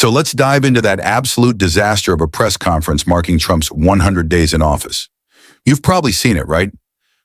So let's dive into that absolute disaster of a press conference marking Trump's 100 days in office. You've probably seen it, right?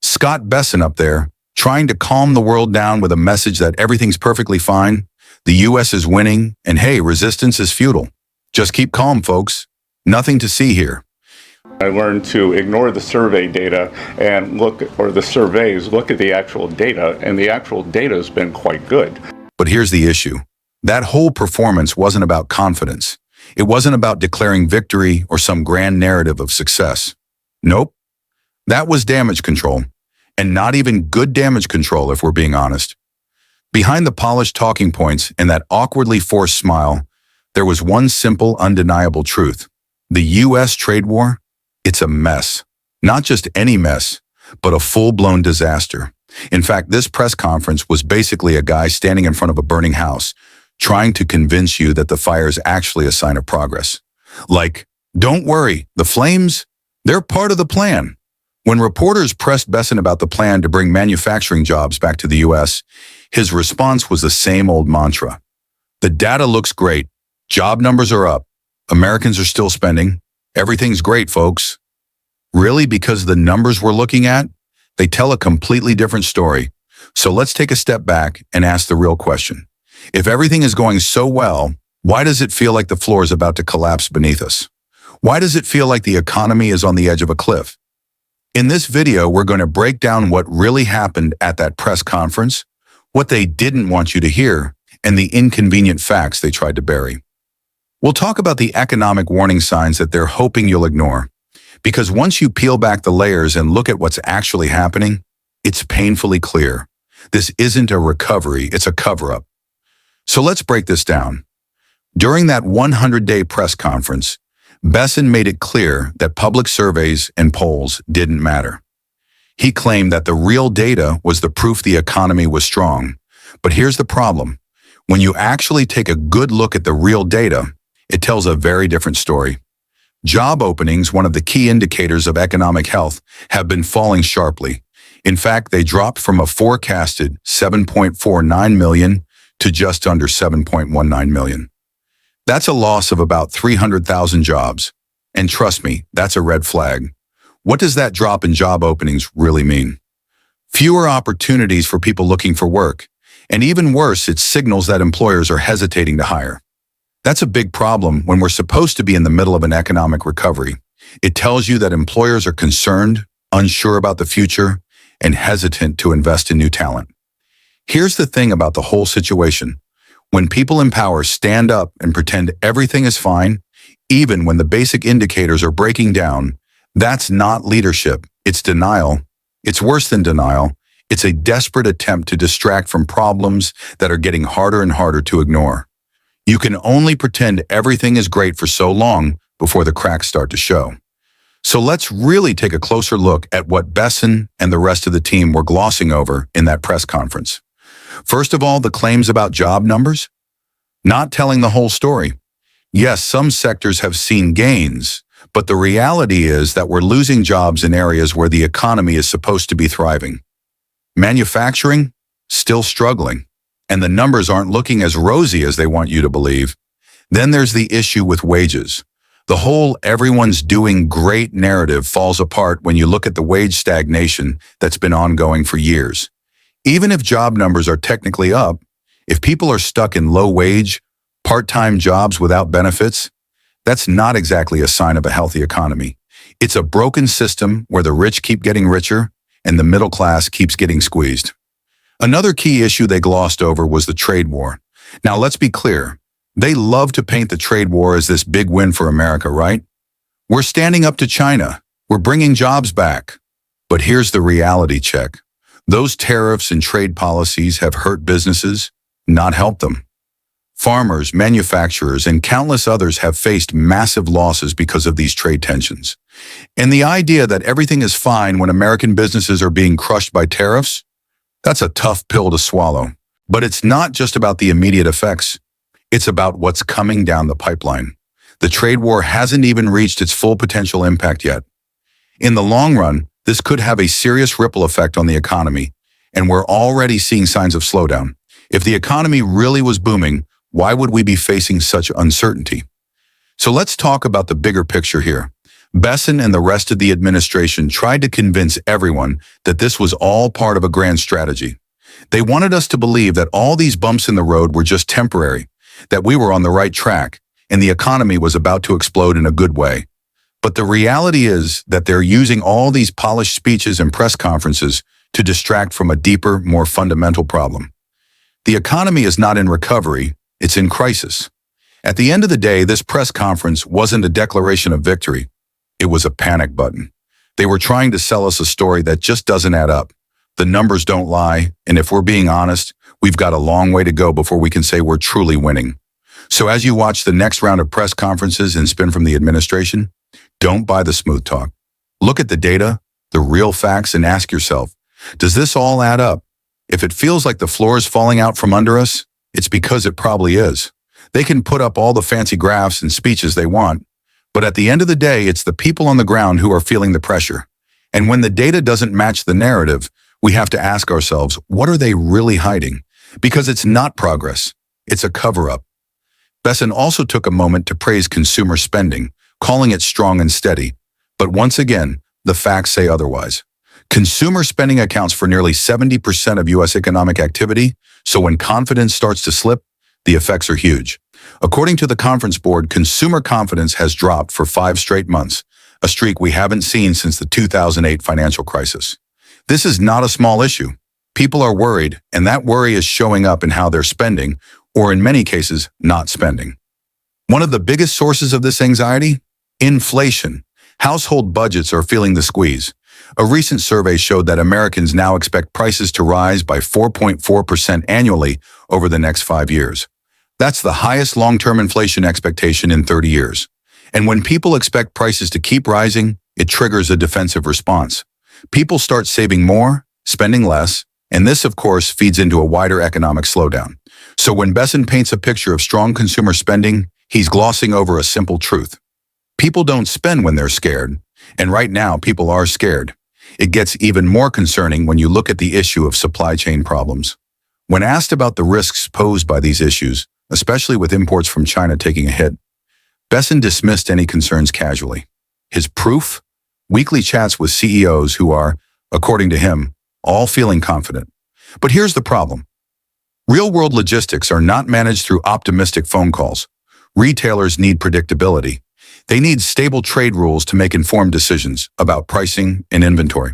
Scott Bessant up there, trying to calm the world down with a message that everything's perfectly fine, the U.S. is winning, and hey, resistance is futile. Just keep calm, folks. Nothing to see here. I learned to ignore the survey data and look at the actual data, and the actual data has been quite good. But here's the issue. That whole performance wasn't about confidence. It wasn't about declaring victory or some grand narrative of success. Nope. That was damage control. And not even good damage control, if we're being honest. Behind the polished talking points and that awkwardly forced smile, there was one simple, undeniable truth. The U.S. trade war, it's a mess. Not just any mess, but a full-blown disaster. In fact, this press conference was basically a guy standing in front of a burning house, trying to convince you that the fire is actually a sign of progress. Like, don't worry, the flames, they're part of the plan. When reporters pressed Bessant about the plan to bring manufacturing jobs back to the U.S., his response was the same old mantra. The data looks great. Job numbers are up. Americans are still spending. Everything's great, folks. Really, because the numbers we're looking at, they tell a completely different story. So let's take a step back and ask the real question. If everything is going so well, why does it feel like the floor is about to collapse beneath us? Why does it feel like the economy is on the edge of a cliff? In this video, we're going to break down what really happened at that press conference, what they didn't want you to hear, and the inconvenient facts they tried to bury. We'll talk about the economic warning signs that they're hoping you'll ignore. Because once you peel back the layers and look at what's actually happening, it's painfully clear. This isn't a recovery, it's a cover-up. So let's break this down. During that 100-day press conference, Bessant made it clear that public surveys and polls didn't matter. He claimed that the real data was the proof the economy was strong. But here's the problem. When you actually take a good look at the real data, it tells a very different story. Job openings, one of the key indicators of economic health, have been falling sharply. In fact, they dropped from a forecasted 7.49 million to just under 7.19 million. That's a loss of about 300,000 jobs. And trust me, that's a red flag. What does that drop in job openings really mean? Fewer opportunities for people looking for work. And even worse, it signals that employers are hesitating to hire. That's a big problem when we're supposed to be in the middle of an economic recovery. It tells you that employers are concerned, unsure about the future, and hesitant to invest in new talent. Here's the thing about the whole situation. When people in power stand up and pretend everything is fine, even when the basic indicators are breaking down, that's not leadership, it's denial. It's worse than denial. It's a desperate attempt to distract from problems that are getting harder and harder to ignore. You can only pretend everything is great for so long before the cracks start to show. So let's really take a closer look at what Bessant and the rest of the team were glossing over in that press conference. First of all, the claims about job numbers, not telling the whole story. Yes, some sectors have seen gains, but the reality is that we're losing jobs in areas where the economy is supposed to be thriving. Manufacturing, still struggling, and the numbers aren't looking as rosy as they want you to believe. Then there's the issue with wages. The whole everyone's doing great narrative falls apart when you look at the wage stagnation that's been ongoing for years. Even if job numbers are technically up, if people are stuck in low-wage, part-time jobs without benefits, that's not exactly a sign of a healthy economy. It's a broken system where the rich keep getting richer and the middle class keeps getting squeezed. Another key issue they glossed over was the trade war. Now, let's be clear. They love to paint the trade war as this big win for America, right? We're standing up to China. We're bringing jobs back. But here's the reality check. Those tariffs and trade policies have hurt businesses, not helped them. Farmers, manufacturers, and countless others have faced massive losses because of these trade tensions. And the idea that everything is fine when American businesses are being crushed by tariffs, that's a tough pill to swallow. But it's not just about the immediate effects. It's about what's coming down the pipeline. The trade war hasn't even reached its full potential impact yet. In the long run, this could have a serious ripple effect on the economy, and we're already seeing signs of slowdown. If the economy really was booming, Why would we be facing such uncertainty? So let's talk about the bigger picture here. Bessant and the rest of the administration tried to convince everyone that this was all part of a grand strategy. They wanted us to believe that all these bumps in the road were just temporary, that we were on the right track, and the economy was about to explode in a good way. But the reality is that they're using all these polished speeches and press conferences to distract from a deeper, more fundamental problem. The economy is not in recovery, it's in crisis. At the end of the day, this press conference wasn't a declaration of victory. It was a panic button. They were trying to sell us a story that just doesn't add up. The numbers don't lie, and if we're being honest, we've got a long way to go before we can say we're truly winning. So as you watch the next round of press conferences and spin from the administration, don't buy the smooth talk. Look at the data, the real facts, and ask yourself, does this all add up? If it feels like the floor is falling out from under us, it's because it probably is. They can put up all the fancy graphs and speeches they want, but at the end of the day, it's the people on the ground who are feeling the pressure. And when the data doesn't match the narrative, we have to ask ourselves, what are they really hiding? Because it's not progress, it's a cover-up. Bessant also took a moment to praise consumer spending, calling it strong and steady. But once again, the facts say otherwise. Consumer spending accounts for nearly 70% of U.S. economic activity, so when confidence starts to slip, the effects are huge. According to the Conference Board, consumer confidence has dropped for 5 straight months, a streak we haven't seen since the 2008 financial crisis. This is not a small issue. People are worried, and that worry is showing up in how they're spending, or in many cases, not spending. One of the biggest sources of this anxiety? Inflation. Household budgets are feeling the squeeze. A recent survey showed that Americans now expect prices to rise by 4.4% annually over the next 5 years. That's the highest long-term inflation expectation in 30 years. And when people expect prices to keep rising, it triggers a defensive response. People start saving more, spending less, and this, of course, feeds into a wider economic slowdown. So when Bessant paints a picture of strong consumer spending, he's glossing over a simple truth. People don't spend when they're scared, and right now people are scared. It gets even more concerning when you look at the issue of supply chain problems. When asked about the risks posed by these issues, especially with imports from China taking a hit, Bessant dismissed any concerns casually. His proof? Weekly chats with CEOs who are, according to him, all feeling confident. But here's the problem. Real-world logistics are not managed through optimistic phone calls. Retailers need predictability. They need stable trade rules to make informed decisions about pricing and inventory.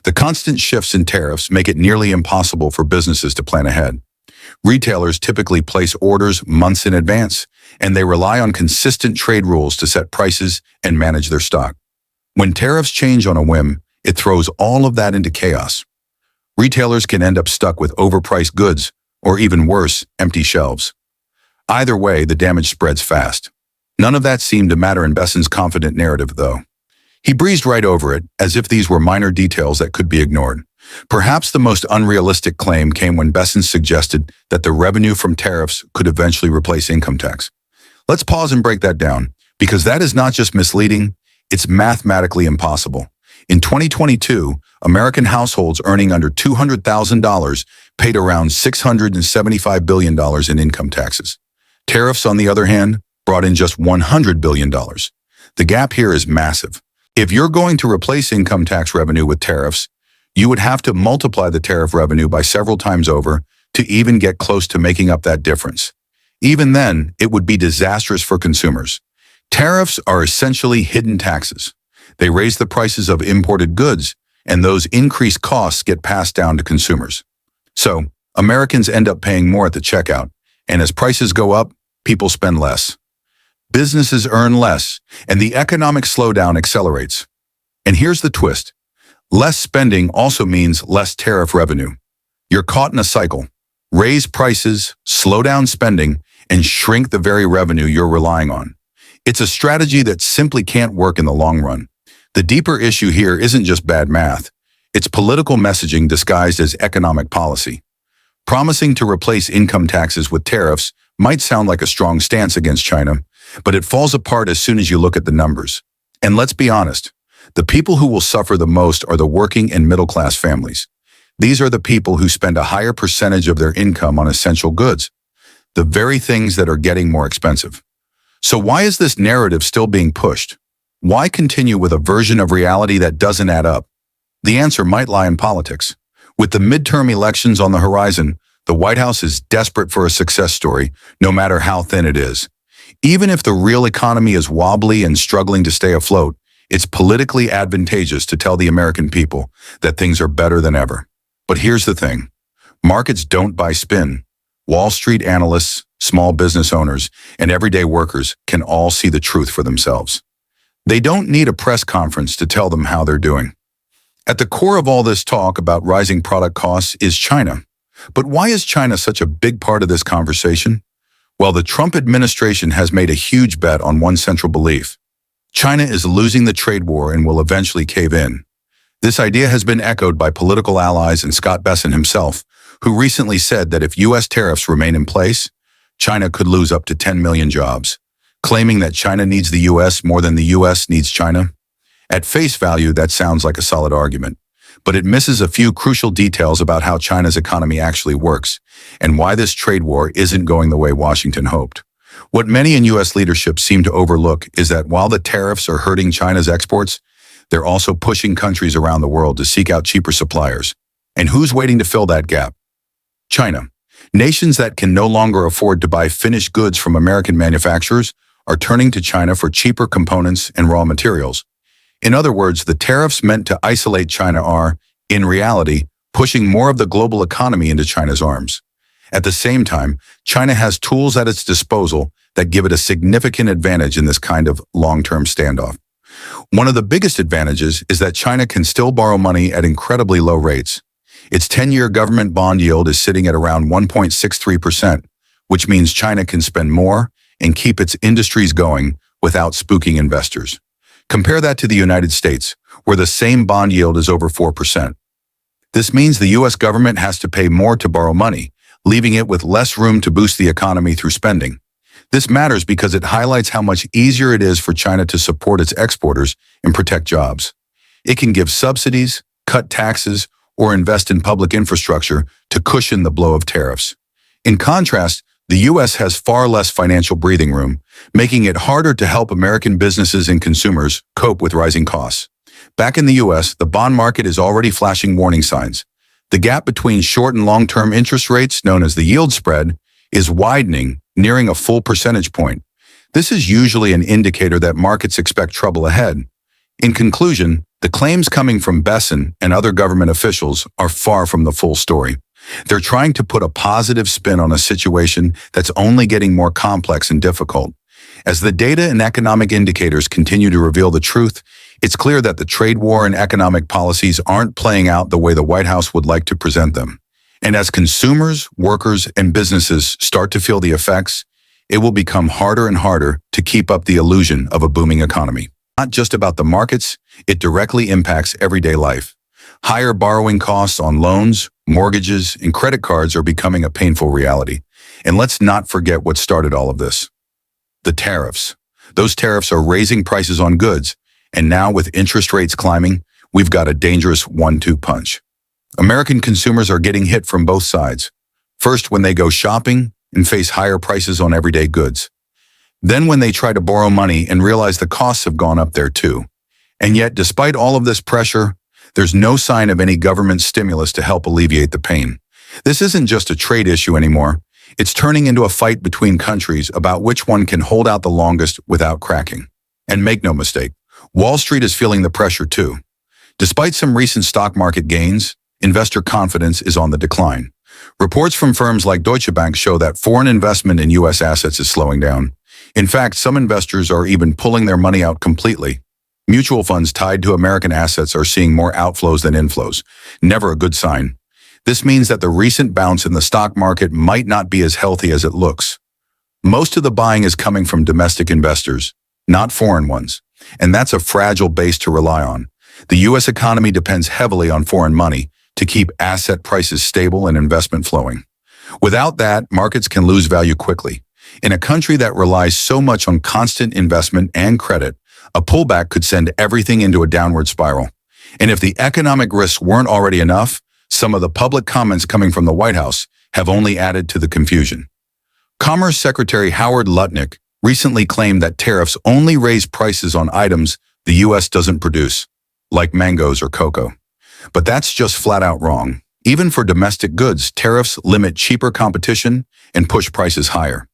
The constant shifts in tariffs make it nearly impossible for businesses to plan ahead. Retailers typically place orders months in advance, and they rely on consistent trade rules to set prices and manage their stock. When tariffs change on a whim, it throws all of that into chaos. Retailers can end up stuck with overpriced goods, or even worse, empty shelves. Either way, the damage spreads fast. None of that seemed to matter in Bessant's confident narrative, though. He breezed right over it, as if these were minor details that could be ignored. Perhaps the most unrealistic claim came when Bessant suggested that the revenue from tariffs could eventually replace income tax. Let's pause and break that down, because that is not just misleading, it's mathematically impossible. In 2022, American households earning under $200,000 paid around $675 billion in income taxes. Tariffs, on the other hand, brought in just $100 billion. The gap here is massive. If you're going to replace income tax revenue with tariffs, you would have to multiply the tariff revenue by several times over to even get close to making up that difference. Even then, it would be disastrous for consumers. Tariffs are essentially hidden taxes. They raise the prices of imported goods, and those increased costs get passed down to consumers. So, Americans end up paying more at the checkout, and as prices go up, people spend less. Businesses earn less, and the economic slowdown accelerates. And here's the twist. Less spending also means less tariff revenue. You're caught in a cycle. Raise prices, slow down spending, and shrink the very revenue you're relying on. It's a strategy that simply can't work in the long run. The deeper issue here isn't just bad math. It's political messaging disguised as economic policy. Promising to replace income taxes with tariffs might sound like a strong stance against China, but it falls apart as soon as you look at the numbers. And let's be honest, the people who will suffer the most are the working and middle-class families. These are the people who spend a higher percentage of their income on essential goods. the very things that are getting more expensive. So why is this narrative still being pushed? Why continue with a version of reality that doesn't add up? The answer might lie in politics. With the midterm elections on the horizon, the White House is desperate for a success story, no matter how thin it is. Even if the real economy is wobbly and struggling to stay afloat, it's politically advantageous to tell the American people that things are better than ever. But here's the thing. Markets don't buy spin. Wall Street analysts, small business owners, and everyday workers can all see the truth for themselves. They don't need a press conference to tell them how they're doing. At the core of all this talk about rising product costs is China. But why is China such a big part of this conversation? Well, the Trump administration has made a huge bet on one central belief. China is losing the trade war and will eventually cave in. This idea has been echoed by political allies and Scott Bessant himself, who recently said that if U.S. tariffs remain in place, China could lose up to 10 million jobs, claiming that China needs the U.S. more than the U.S. needs China. At face value, that sounds like a solid argument, but it misses a few crucial details about how China's economy actually works and why this trade war isn't going the way Washington hoped. What many in U.S. leadership seem to overlook is that while the tariffs are hurting China's exports, they're also pushing countries around the world to seek out cheaper suppliers. And who's waiting to fill that gap? China. Nations that can no longer afford to buy finished goods from American manufacturers are turning to China for cheaper components and raw materials. In other words, the tariffs meant to isolate China are, in reality, pushing more of the global economy into China's arms. At the same time, China has tools at its disposal that give it a significant advantage in this kind of long-term standoff. One of the biggest advantages is that China can still borrow money at incredibly low rates. Its 10-year government bond yield is sitting at around 1.63%, which means China can spend more and keep its industries going without spooking investors. Compare that to the United States, where the same bond yield is over 4%. This means the U.S. government has to pay more to borrow money, leaving it with less room to boost the economy through spending. This matters because it highlights how much easier it is for China to support its exporters and protect jobs. It can give subsidies, cut taxes, or invest in public infrastructure to cushion the blow of tariffs. In contrast, the U.S. has far less financial breathing room, making it harder to help American businesses and consumers cope with rising costs. Back in the U.S., the bond market is already flashing warning signs. The gap between short and long-term interest rates, known as the yield spread, is widening, nearing a full percentage point. This is usually an indicator that markets expect trouble ahead. In conclusion, the claims coming from Bessant and other government officials are far from the full story. They're trying to put a positive spin on a situation that's only getting more complex and difficult. As the data and economic indicators continue to reveal the truth, it's clear that the trade war and economic policies aren't playing out the way the White House would like to present them. And as consumers, workers, and businesses start to feel the effects, it will become harder and harder to keep up the illusion of a booming economy. Not just about the markets, it directly impacts everyday life. Higher borrowing costs on loans, mortgages, and credit cards are becoming a painful reality. And let's not forget what started all of this. The tariffs. Those tariffs are raising prices on goods, and now with interest rates climbing, we've got a dangerous 1-2 punch. American consumers are getting hit from both sides. First, when they go shopping and face higher prices on everyday goods. Then when they try to borrow money and realize the costs have gone up there too. And yet, despite all of this pressure, there's no sign of any government stimulus to help alleviate the pain. This isn't just a trade issue anymore. It's turning into a fight between countries about which one can hold out the longest without cracking. And make no mistake, Wall Street is feeling the pressure too. Despite some recent stock market gains, investor confidence is on the decline. Reports from firms like Deutsche Bank show that foreign investment in U.S. assets is slowing down. In fact, some investors are even pulling their money out completely. Mutual funds tied to American assets are seeing more outflows than inflows. Never a good sign. This means that the recent bounce in the stock market might not be as healthy as it looks. Most of the buying is coming from domestic investors, not foreign ones. And that's a fragile base to rely on. The U.S. economy depends heavily on foreign money to keep asset prices stable and investment flowing. Without that, markets can lose value quickly. In a country that relies so much on constant investment and credit, a pullback could send everything into a downward spiral. And if the economic risks weren't already enough, some of the public comments coming from the White House have only added to the confusion. Commerce Secretary Howard Lutnick recently claimed that tariffs only raise prices on items the U.S. doesn't produce, like mangoes or cocoa. But that's just flat out wrong. Even for domestic goods, tariffs limit cheaper competition and push prices higher.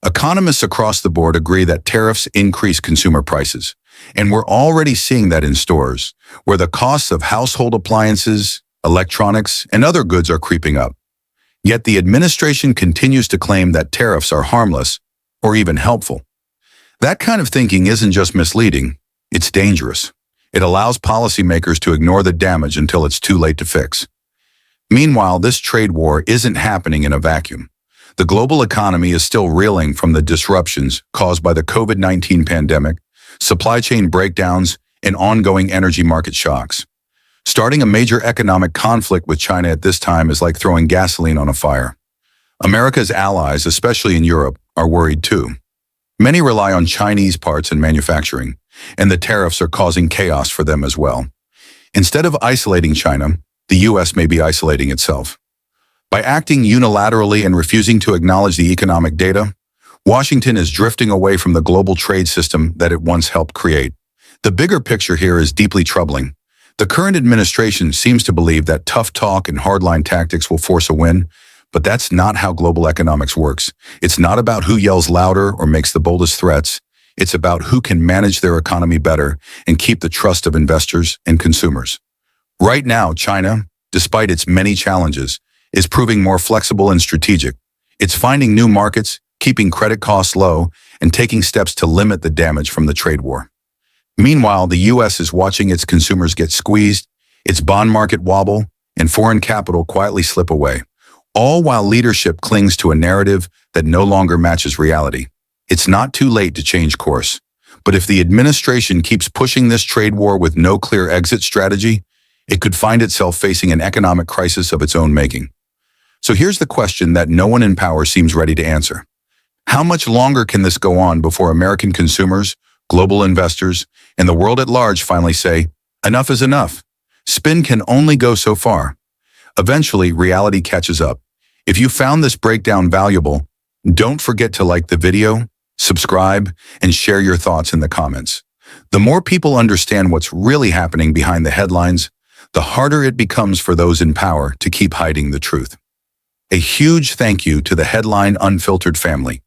Economists across the board agree that tariffs increase consumer prices, and we're already seeing that in stores, where the costs of household appliances, electronics, and other goods are creeping up. Yet the administration continues to claim that tariffs are harmless or even helpful. That kind of thinking isn't just misleading, it's dangerous. It allows policymakers to ignore the damage until it's too late to fix. Meanwhile, this trade war isn't happening in a vacuum. The global economy is still reeling from the disruptions caused by the COVID-19 pandemic, supply chain breakdowns, and ongoing energy market shocks. Starting a major economic conflict with China at this time is like throwing gasoline on a fire. America's allies, especially in Europe, are worried too. Many rely on Chinese parts and manufacturing, and the tariffs are causing chaos for them as well. Instead of isolating China, the U.S. may be isolating itself. By acting unilaterally and refusing to acknowledge the economic data, Washington is drifting away from the global trade system that it once helped create. The bigger picture here is deeply troubling. The current administration seems to believe that tough talk and hardline tactics will force a win, but that's not how global economics works. It's not about who yells louder or makes the boldest threats. It's about who can manage their economy better and keep the trust of investors and consumers. Right now, China, despite its many challenges, is proving more flexible and strategic. It's finding new markets, keeping credit costs low, and taking steps to limit the damage from the trade war. Meanwhile, the U.S. is watching its consumers get squeezed, its bond market wobble, and foreign capital quietly slip away, all while leadership clings to a narrative that no longer matches reality. It's not too late to change course, but if the administration keeps pushing this trade war with no clear exit strategy, it could find itself facing an economic crisis of its own making. So here's the question that no one in power seems ready to answer. How much longer can this go on before American consumers, global investors, and the world at large finally say, enough is enough? Spin can only go so far. Eventually, reality catches up. If you found this breakdown valuable, don't forget to like the video, subscribe, and share your thoughts in the comments. The more people understand what's really happening behind the headlines, the harder it becomes for those in power to keep hiding the truth. A huge thank you to the Headline Unfiltered family.